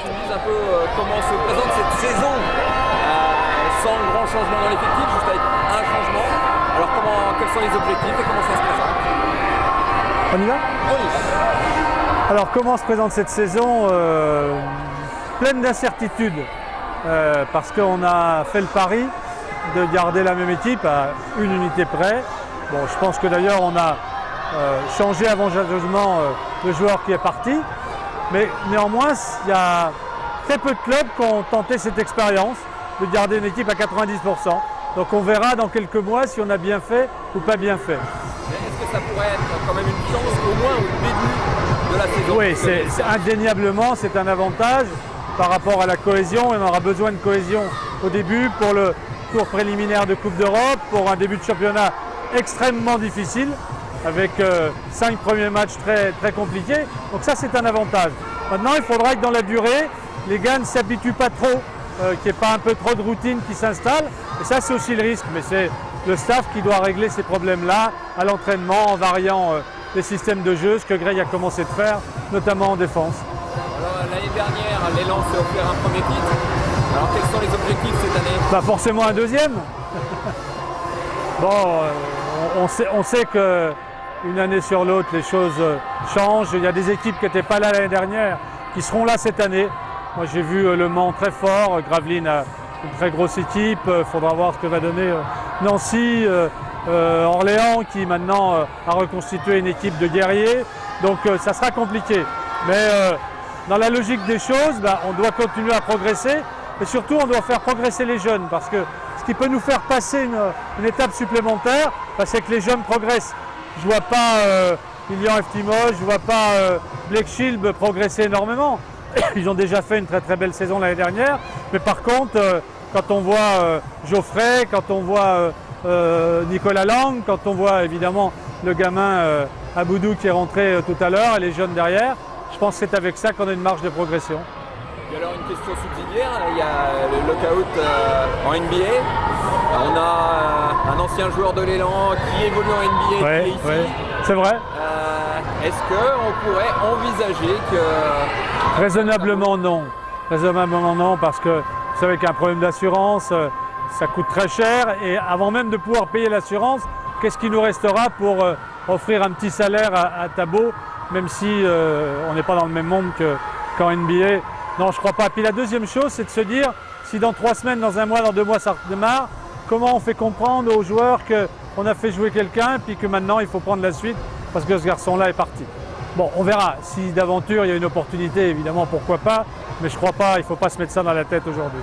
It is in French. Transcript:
tu me dises un peu comment se présente cette saison sans grand changement dans l'effectif, juste avec un changement. Alors quels sont les objectifs et comment ça se présente? On y va? On y va. Alors comment se présente cette saison? Pleine d'incertitudes, parce qu'on a fait le pari de garder la même équipe à une unité près. Bon, je pense que d'ailleurs on a changé avantageusement le joueur qui est parti, mais néanmoins il y a très peu de clubs qui ont tenté cette expérience de garder une équipe à 90%. Donc on verra dans quelques mois si on a bien fait ou pas bien fait. Est-ce que ça pourrait être quand même une chance au moins au début de la saison? Oui, indéniablement c'est un avantage par rapport à la cohésion, et on aura besoin de cohésion au début pour le tour préliminaire de Coupe d'Europe, pour un début de championnat extrêmement difficile, avec 5 premiers matchs très compliqués. Donc ça c'est un avantage. Maintenant il faudra que dans la durée, les gars ne s'habituent pas trop, qu'il n'y ait pas un peu trop de routine qui s'installe. Et ça c'est aussi le risque, mais c'est le staff qui doit régler ces problèmes-là à l'entraînement en variant les systèmes de jeu, ce que Greg a commencé de faire, notamment en défense. L'année dernière, l'élan s'est offert un premier titre. Alors quels sont les objectifs cette année? Bah forcément un deuxième. Bon, on sait qu'une année sur l'autre, les choses changent. Il y a des équipes qui n'étaient pas là l'année dernière, qui seront là cette année. Moi j'ai vu Le Mans très fort, Gravelines a une très grosse équipe. Il faudra voir ce que va donner Nancy, Orléans qui maintenant a reconstitué une équipe de guerriers. Donc ça sera compliqué. Mais dans la logique des choses, on doit continuer à progresser, et surtout on doit faire progresser les jeunes, parce que ce qui peut nous faire passer une étape supplémentaire, c'est que les jeunes progressent. Je ne vois pas Lilian Eftimos, je ne vois pas Blake Shield progresser énormément. Ils ont déjà fait une très belle saison l'année dernière, mais par contre, quand on voit Geoffrey, quand on voit Nicolas Lang, quand on voit évidemment le gamin Aboudou qui est rentré tout à l'heure et les jeunes derrière, je pense que c'est avec ça qu'on a une marge de progression. Et alors une question subsidiaire, il y a le lockout en NBA. On a un ancien joueur de l'élan qui évolue en NBA qui est ici. Ouais, c'est vrai. Est-ce qu'on pourrait envisager que... Raisonnablement non. Raisonnablement non, parce que vous savez qu'un problème d'assurance, ça coûte très cher, et avant même de pouvoir payer l'assurance, qu'est-ce qui nous restera pour offrir un petit salaire à Thabo, même si on n'est pas dans le même monde qu'en NBA. Non, je ne crois pas. Puis la deuxième chose, c'est de se dire, si dans 3 semaines, dans 1 mois, dans 2 mois, ça redémarre, comment on fait comprendre aux joueurs qu'on a fait jouer quelqu'un, puis que maintenant, il faut prendre la suite, parce que ce garçon-là est parti. Bon, on verra. Si d'aventure, il y a une opportunité, évidemment, pourquoi pas. Mais je ne crois pas, il ne faut pas se mettre ça dans la tête aujourd'hui.